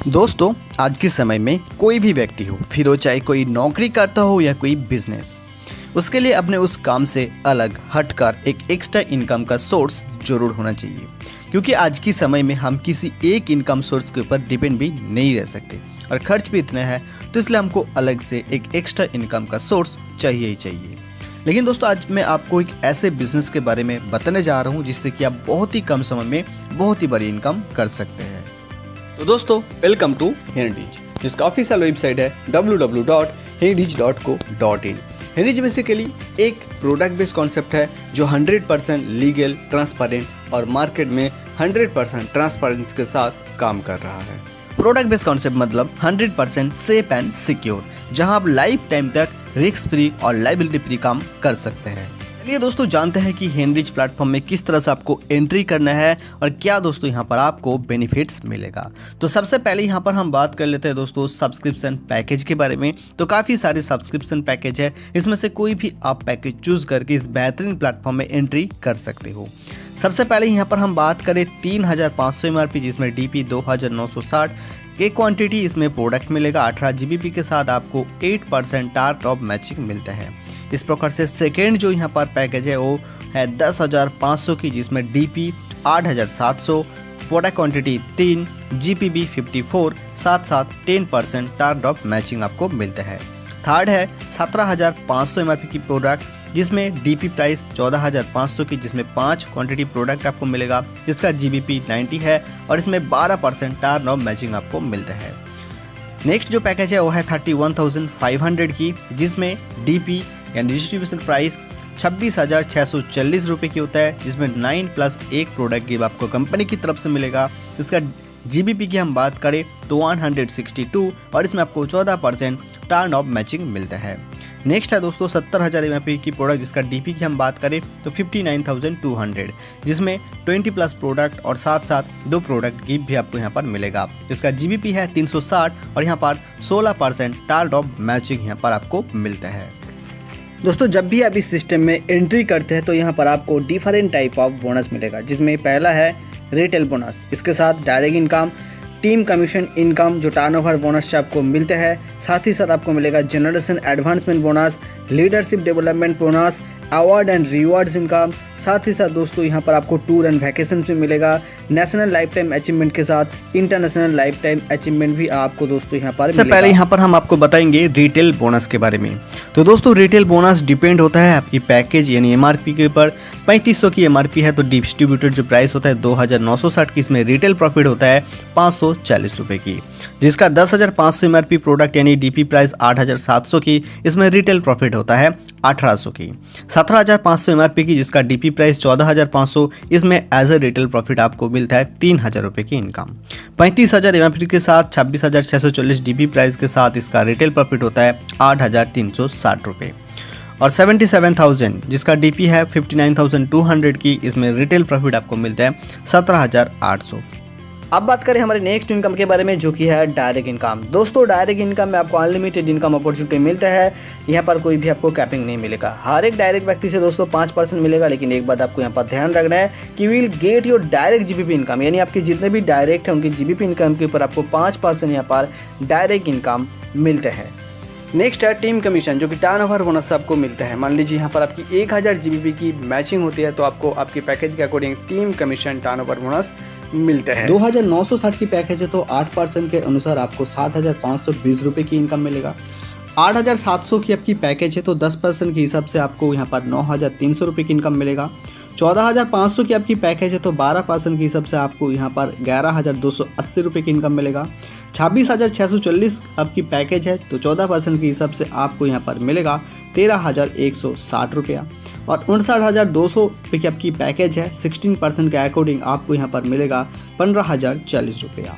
दोस्तों, आज के समय में कोई भी व्यक्ति हो, फिर वो चाहे कोई नौकरी करता हो या कोई बिजनेस, उसके लिए अपने उस काम से अलग हटकर एक एक्स्ट्रा इनकम का सोर्स जरूर होना चाहिए। क्योंकि आज के समय में हम किसी एक इनकम सोर्स के ऊपर डिपेंड भी नहीं रह सकते और खर्च भी इतना है, तो इसलिए हमको अलग से एक एक्स्ट्रा इनकम का सोर्स चाहिए ही चाहिए। लेकिन दोस्तों, आज मैं आपको एक ऐसे बिजनेस के बारे में बताने जा रहा हूँ जिससे कि आप बहुत ही कम समय में बहुत ही बड़ी इनकम कर सकते हैं। तो दोस्तों, वेलकम टू हेरिडिज, जिसका ऑफिशियल वेबसाइट है www.heritage.co.in। हेरिडिज बेसिकली एक प्रोडक्ट बेस्ड कॉन्सेप्ट है जो 100% लीगल, ट्रांसपेरेंट और मार्केट में 100% ट्रांसपेरेंसी के साथ काम कर रहा है। प्रोडक्ट बेस्ड कॉन्सेप्ट मतलब 100% सेफ एंड सिक्योर, जहां आप लाइफ टाइम तक रिस्क फ्री और लायबिलिटी फ्री काम कर सकते हैं। चलिए दोस्तों, जानते हैं कि हेनरिच प्लेटफॉर्म में किस तरह से आपको एंट्री करना है और क्या दोस्तों यहाँ पर आपको बेनिफिट्स मिलेगा। तो सबसे पहले यहाँ पर हम बात कर लेते हैं दोस्तों सब्सक्रिप्शन पैकेज के बारे में। तो काफ़ी सारे सब्सक्रिप्शन पैकेज है, इसमें से कोई भी आप पैकेज चूज करके इस बेहतरीन प्लेटफॉर्म में एंट्री कर सकते हो। सबसे पहले यहाँ पर हम बात करें 3500 MRP, जिसमें DP 2960 के क्वांटिटी, इसमें प्रोडक्ट मिलेगा 18 GB के साथ आपको 8% टार टॉप मैचिंग मिलता है। इस प्रकार से सेकेंड जो यहाँ पर पैकेज है वो है 10,500 की, जिसमें DP 8,700, प्रोडक्ट क्वांटिटी 3, GPB 54, साथ साथ 10% टार टॉप मैचिंग आपको मिलता है। थर्ड है 17,500 MRP की प्रोडक्ट, जिसमें DP प्राइस 14,500 की, जिसमें 5 क्वांटिटी प्रोडक्ट आपको मिलेगा, जिसका GBP 90 है और इसमें 12% टार नॉब मैचिंग आपको मिलता है। नेक्स्ट जो पैकेज है वो है 31,500 की, जिसमें DP यानी डिस्ट्रीब्यूशन प्राइस 26,640 रुपये की होता है, जिसमें 9+1 प्रोडक्ट गिव आपको कंपनी की तरफ से मिलेगा। इसका GBP की हम बात करें तो 162 और इसमें आपको 14% टार्न ऑफ मैचिंग मिलता है। नेक्स्ट है दोस्तों 70,000 MRP की प्रोडक्ट, जिसका DP की हम बात करें तो 59,200, जिसमें 20+ प्रोडक्ट और साथ साथ 2 प्रोडक्ट गिफ्ट भी आपको यहाँ पर मिलेगा। इसका GBP है 360 और यहाँ पर 16% टार्न ऑफ मैचिंग यहाँ पर आपको मिलता है। दोस्तों, जब भी आप इस सिस्टम में एंट्री करते हैं तो यहाँ पर आपको डिफरेंट टाइप ऑफ बोनस मिलेगा, जिसमें पहला है रिटेल बोनस, इसके साथ direct income, team commission income जो टर्नओवर बोनस से आपको मिलते हैं। साथ ही साथ आपको मिलेगा generation advancement bonus, leadership development bonus, award and rewards income. साथ ही साथ दोस्तों यहाँ पर आपको टूर एंड वैकेशन भी मिलेगा। नेशनल लाइफ टाइम अचीवमेंट के साथ इंटरनेशनल लाइफ टाइम अचीवमेंट भी आपको दोस्तों यहाँ पर मिलेगा। पहले यहाँ पर हम आपको बताएंगे रिटेल बोनस के बारे में। तो दोस्तों, रिटेल बोनस डिपेंड होता है आपकी पैकेज यानी MRP के ऊपर। 3500 की MRP है तो डिस्ट्रीब्यूटेड जो प्राइस होता है 2,960 की, इसमें रिटेल प्रॉफिट होता है 540 रुपये की। जिसका 10,500 MRP प्रोडक्ट यानी DP प्राइस 8,700 की, इसमें रिटेल प्रॉफिट होता है 1,800 की। 17,500 MRP की, जिसका DP प्राइस 14,500, इसमें एज ए रिटेल प्रॉफिट आपको मिलता है 3,000 रुपये की इनकम। 35,000 MRP के साथ 26,640 DP प्राइस के साथ इसका रिटेल प्रॉफिट होता है 8,360 रुपये। और 77,000 जिसका DP है 59,200 की, इसमें रिटेल प्रॉफिट आपको मिलता है 17,800। अब बात करें हमारे नेक्स्ट इनकम के बारे में, जो कि है डायरेक्ट इनकम। दोस्तों, डायरेक्ट इनकम में आपको अनलिमिटेड इनकम अपॉर्चुनिटी मिलता है। यहाँ पर कोई भी आपको कैपिंग नहीं मिलेगा। हर एक डायरेक्ट व्यक्ति से दोस्तों 5% मिलेगा, लेकिन एक बात आपको यहाँ पर ध्यान रखना है कि will get your direct GBP income, यानी आपके जितने भी डायरेक्ट हैं उनकी GBP इनकम के ऊपर आपको 5% यहाँ पर डायरेक्ट इनकम मिलते हैं। नेक्स्ट है टीम कमीशन, जो कि टर्नओवर बोनस आपको मिलता है। मान लीजिए यहाँ पर आपकी 1000 GBP की मैचिंग होती है तो आपको आपके पैकेज के according team commission turnover bonus मिलते हैं। 2,960 की पैकेज है तो 8% के अनुसार आपको 7,520 रुपये की इनकम मिलेगा। 8,700 की आपकी पैकेज है तो 10% के हिसाब से आपको यहाँ पर 9,300 रुपये की इनकम मिलेगा। 14,500 की आपकी पैकेज है तो 12% के हिसाब से आपको यहाँ पर 11,280 रुपये की इनकम मिलेगा। 26,640 आपकी पैकेज है तो 14% के हिसाब से आपको यहाँ पर मिलेगा 13,160 रुपया। और 59,200 रुपये की आपकी पैकेज है, 16% के अकॉर्डिंग आपको यहाँ पर मिलेगा 15,040 रुपया।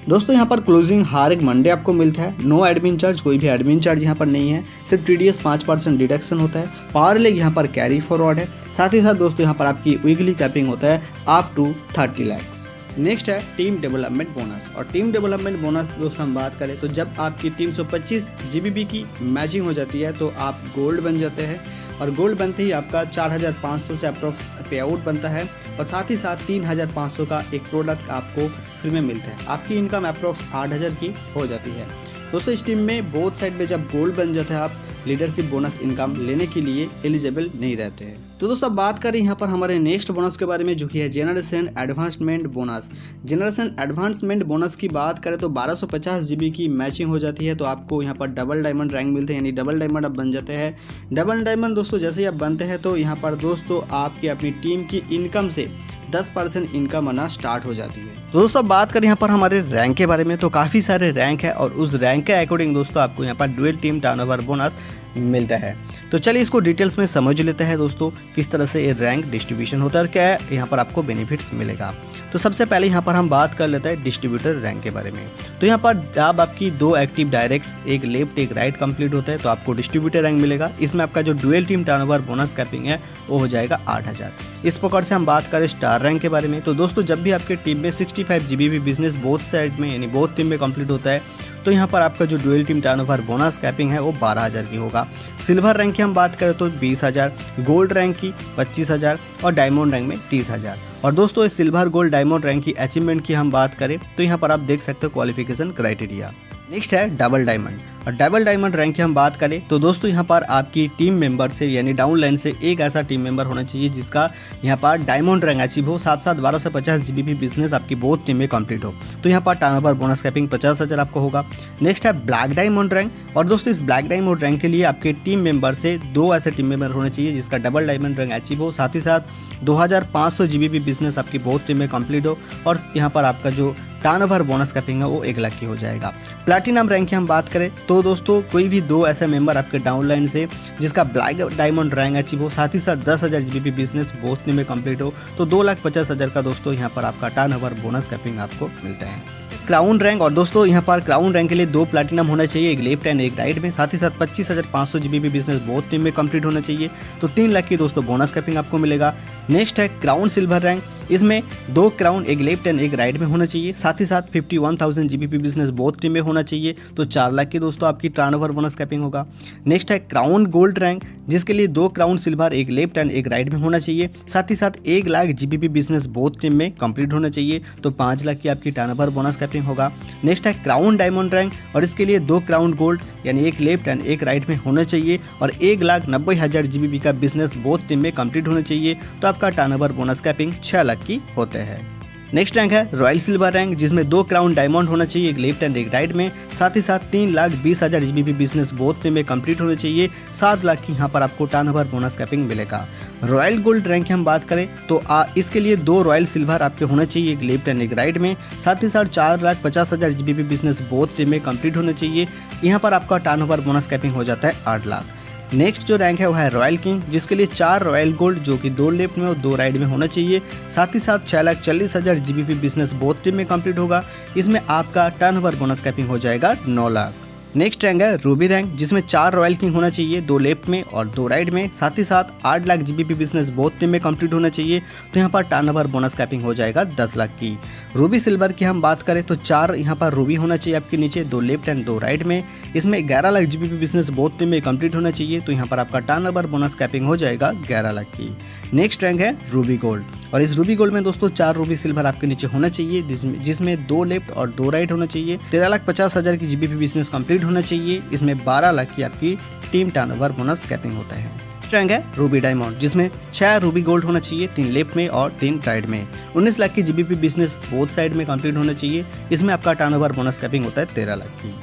दोस्तों, यहाँ पर क्लोजिंग हर एक मंडे आपको मिलता है। नो एडमिन चार्ज, कोई भी एडमिन चार्ज यहाँ पर नहीं है, सिर्फ TDS 5% डिडक्शन होता है। पावर लेग यहाँ पर कैरी फॉरवर्ड है। साथ ही साथ दोस्तों यहाँ पर आपकी वीकली कैपिंग होता है अप टू 30 lakhs। नेक्स्ट है टीम डेवलपमेंट बोनस। और टीम डेवलपमेंट बोनस दोस्तों हम बात करें तो जब आपकी 325 GBP की मैचिंग हो जाती है तो आप गोल्ड बन जाते हैं और गोल्ड बनते ही आपका 4,500 से अप्रोक्स पे आउट बनता है। और साथ ही साथ 3500 का एक प्रोडक्ट आपको फ्री में मिलता है। आपकी इनकम अप्रॉक्स 8000 की हो जाती है। दोस्तों इस टीम में बोथ साइड में जब गोल्ड बन जाता है, आप लीडरशिप बोनस इनकम लेने के लिए एलिजिबल नहीं रहते हैं। तो दोस्तों बात करें यहाँ पर हमारे नेक्स्ट बोनस के बारे में, जो कि है generation advancement bonus. Generation advancement bonus की बात करें तो 1250 GB की मैचिंग हो जाती है, तो आपको यहाँ पर डबल डायमंड रैंक मिलते हैं, यानी डबल डायमंड आप बन जाते हैं। डबल डायमंड दोस्तों जैसे ही आप बनते हैं तो यहाँ पर दोस्तों आपकी अपनी टीम की इनकम से 10% इनकम आना स्टार्ट हो जाती है। तो दोस्तों बात करें यहाँ पर हमारे रैंक के बारे में, तो काफ़ी सारे रैंक है और उस रैंक के अकॉर्डिंग दोस्तों आपको यहाँ पर ड्यूल टीम टर्नओवर बोनस मिलता है। तो चलिए इसको डिटेल्स में समझ लेते हैं दोस्तों, किस तरह से ये रैंक डिस्ट्रीब्यूशन होता है और क्या यहाँ पर आपको बेनिफिट्स मिलेगा। तो सबसे पहले यहाँ पर हम बात कर लेते हैं डिस्ट्रीब्यूटर रैंक के बारे में। तो यहाँ पर जब आपकी 2 एक्टिव डायरेक्ट्स, एक लेफ्ट एक राइट कंप्लीट होता है, तो आपको डिस्ट्रीब्यूटर रैंक मिलेगा। इसमें आपका जो dual team turnover bonus capping है वो हो जाएगा 8000। इस प्रकार से हम बात करें स्टार रैंक के बारे में, तो दोस्तों जब भी आपके टीम में 65 GB बिजनेस बोथ साइड में यानी बोथ टीम में कंप्लीट होता है, तो यहाँ पर आपका जो dual team turnover bonus capping है वो 12000 की होगा। सिल्वर रैंक की हम बात करें तो 20000, गोल्ड रैंक की 25000 और डायमंड रैंक में 30000। और दोस्तों इस सिल्वर गोल्ड डायमंड रैंक की अचीवमेंट की हम बात करें तो यहाँ पर आप देख सकते हो क्वालिफिकेशन क्राइटेरिया। नेक्स्ट है डबल डायमंड, और डबल डायमंड रैंक की हम बात करें तो दोस्तों यहाँ पर आपकी टीम मेंबर से यानी डाउन लाइन से एक ऐसा टीम मेंबर होना चाहिए जिसका यहाँ पर डायमंड रैंक अचीव हो, साथ साथ 1250 GB बिजनेस आपकी बोथ टीम में कंप्लीट हो, तो यहाँ पर टर्नओवर बोनस कैपिंग 50000 आपको होगा। नेक्स्ट है ब्लैक डायमंड रैंक, और दोस्तों इस ब्लैक डायमंड रैंक के लिए आपके टीम मेंबर से 2 ऐसे टीम मेंबर होने चाहिए जिसका डबल डायमंड रैंक अचीव हो, साथ ही साथ 2500 GB बिजनेस आपकी बोथ टीम में कंप्लीट हो, और यहाँ पर आपका जो टर्नओवर बोनस कैपिंग है वो 1 लाख की हो जाएगा। प्लैटिनम रैंक की हम बात करें तो दोस्तों कोई भी 2 ऐसे मेंबर आपके डाउनलाइन से जिसका ब्लैक डायमंड रैंक अचीव हो, साथ ही साथ 10000 GB बिजनेस बोथ टीम में कंप्लीट हो, तो 2,50,000 का दोस्तों यहाँ पर आपका टर्नओवर बोनस कैपिंग आपको मिलता है। क्राउन रैंक, और दोस्तों यहाँ पर क्राउन रैंक के लिए 2 प्लैटिनम होना चाहिए, एक लेफ्ट एंड एक राइट में, साथ ही साथ 25,500 GB बिजनेस बोथ टीम में कंप्लीट होना चाहिए, तो 3 लाख की दोस्तों बोनस कैपिंग आपको मिलेगा। नेक्स्ट है क्राउन सिल्वर रैंक, इसमें 2 क्राउन एक लेफ्ट एंड एक राइट में होना चाहिए, साथ ही साथ 51,000 GB बिजनेस बोथ टीम में होना चाहिए, तो 4 लाख की दोस्तों आपकी टर्नओवर बोनस कैपिंग होगा। नेक्स्ट है क्राउन गोल्ड रैंक, जिसके लिए 2 क्राउन सिल्वर एक लेफ्ट एंड एक राइट में होना चाहिए, साथ ही साथ 1 lakh GB business both team में कंप्लीट होना चाहिए, तो 5 लाख की आपकी टर्नओवर बोनस कैपिंग होगा। नेक्स्ट है क्राउन डायमंड रैंक, और इसके लिए 2 क्राउन गोल्ड यानी एक लेफ्ट एंड एक राइट में होना चाहिए, और 1,90,000 GB का बिजनेस बोथ टीम में कंप्लीट होना चाहिए, तो आपका टर्नओवर बोनस कैपिंग 6 लाख की होते हैं। नेक्स्ट रैंक है रॉयल सिल्वर रैंक, जिसमें 2 क्राउन डायमंड होना चाहिए, एक लेफ्ट एंड एक राइट में, साथ ही साथ 3,20,000 GB बिजनेस बोथ टीम में कंप्लीट होने चाहिए, 7 लाख की यहाँ पर आपको टर्नओवर बोनस कैपिंग मिलेगा। रॉयल गोल्ड रैंक की हम बात करें तो इसके लिए 2 रॉयल सिल्वर आपके होना चाहिए, एक लेफ्ट एंड एक राइट में, साथ ही साथ 4,50,000 GB बिजनेस बोथ टीम में कंप्लीट होना चाहिए, यहाँ पर आपका टर्नओवर बोनस कैपिंग हो जाता है 8 लाख। नेक्स्ट जो रैंक है वो है रॉयल किंग, जिसके लिए 4 रॉयल गोल्ड जो कि 2 लेफ्ट में और 2 राइट में होना चाहिए, साथ ही साथ 6,40,000 GB बिजनेस बोथ टीम में कंप्लीट होगा, इसमें आपका टर्नओवर बोनस कैपिंग हो जाएगा 9 लाख। नेक्स्ट रैंक है रूबी रैंक, जिसमें 4 रॉयल किंग होना चाहिए, 2 लेफ्ट में और 2 राइट में, साथ ही साथ 8 lakh GB business both team में कंप्लीट होना चाहिए, तो यहाँ पर टर्नओवर बोनस कैपिंग हो जाएगा 10 लाख की। रूबी सिल्वर की हम बात करें तो 4 यहाँ पर रूबी होना चाहिए आपके नीचे, 2 लेफ्ट एंड 2 राइट में, इसमें 11 lakh GB business both team में कंप्लीट होना चाहिए, तो यहाँ पर आपका टर्नओवर बोनस कैपिंग हो जाएगा 11 लाख की। नेक्स्ट रैंक है रूबी गोल्ड, और इस रूबी गोल्ड में दोस्तों 4 रूबी सिल्वर आपके नीचे होना चाहिए, जिसमें 2 लेफ्ट और 2 राइट होना चाहिए, 13,50,000 की GB बिजनेस कंप्लीट होना चाहिए, इसमें 12 लाख की आपकी टीम टर्नओवर बोनस कैपिंग होता है। नेक्स्ट रैंक है रूबी डायमंड, जिसमें 6 रूबी गोल्ड होना चाहिए, 3 लेफ्ट में और 3 राइट में, 19 लाख की GB बिजनेस बोथ साइड में कंप्लीट होना चाहिए, इसमें आपका टर्नओवर बोनस कैपिंग होता है 13 लाख की।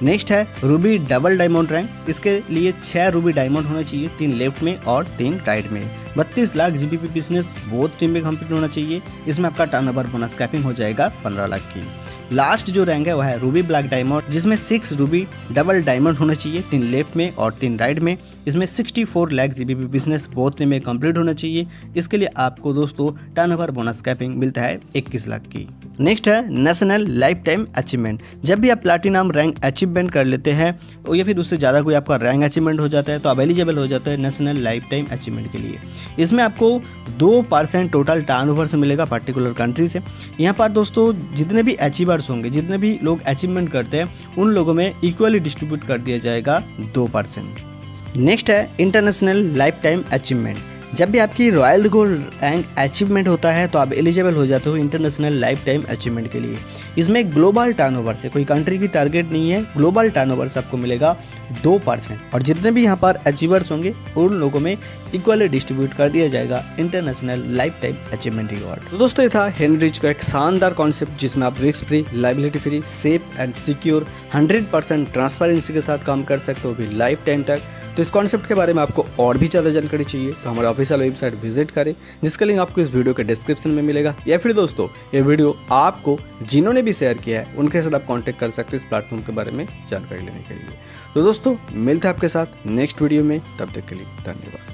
नेक्स्ट है रूबी डबल डायमंड रैंक, इसके लिए 6 रूबी डायमंड होना चाहिए, 3 लेफ्ट में और 3 राइट में, 32 lakh GB business both team में कंप्लीट होना चाहिए, इसमें आपका टर्नओवर बोनस कैपिंग हो जाएगा 15 लाख की। लास्ट जो रैंक है वो है रूबी ब्लैक डायमंड, जिसमें 6 रूबी डबल डायमंड होना चाहिए, 3 लेफ्ट में और 3 राइट में, इसमें 64 lakh GB business both team में कंप्लीट होना चाहिए, इसके लिए आपको दोस्तों टर्नओवर बोनस कैपिंग मिलता है 21 लाख की। नेक्स्ट है नेशनल लाइफ टाइम अचीवमेंट, जब भी आप प्लैटिनम रैंक अचीवमेंट कर लेते हैं और या फिर उससे ज़्यादा कोई आपका रैंक अचीवमेंट हो जाता है तो आप एलिजिबल हो जाता है नेशनल लाइफ टाइम अचीवमेंट के लिए। इसमें आपको 2% टोटल टर्नओवर से मिलेगा पर्टिकुलर कंट्री से। यहाँ पर दोस्तों जितने भी अचीवर्स होंगे, जितने भी लोग अचीवमेंट करते हैं, उन लोगों में इक्वली डिस्ट्रीब्यूट कर दिया जाएगा 2%। नेक्स्ट है इंटरनेशनल लाइफ टाइम अचीवमेंट, जब भी आपकी रॉयल गोल्ड रैंक अचीवमेंट होता है तो आप एलिजिबल हो जाते हो इंटरनेशनल लाइफ टाइम अचीवमेंट के लिए। इसमें ग्लोबल टर्नओवर से कोई कंट्री की टारगेट नहीं है, ग्लोबल टर्नओवर से आपको मिलेगा 2% और जितने भी यहाँ पर अचीवर्स होंगे उन लोगों में इक्वली डिस्ट्रीब्यूट कर दिया जाएगा international life time achievement reward. तो दोस्तों ये था हेनरिच का एक शानदार कॉन्सेप्ट जिसमें आप risk free, liability free, safe and secure 100% transparency के साथ काम कर सकते हो भी लाइफ टाइम तक। तो इस कॉन्सेप्ट के बारे में आपको और भी ज़्यादा जानकारी चाहिए तो हमारा ऑफिशियल वेबसाइट विजिट करें, जिसका लिंक आपको इस वीडियो के डिस्क्रिप्शन में मिलेगा, या फिर दोस्तों ये वीडियो आपको जिन्होंने भी शेयर किया है उनके साथ आप कांटेक्ट कर सकते हो इस प्लेटफॉर्म के बारे में जानकारी लेने के लिए। तो दोस्तों मिलते हैं आपके साथ नेक्स्ट वीडियो में, तब तक के लिए धन्यवाद।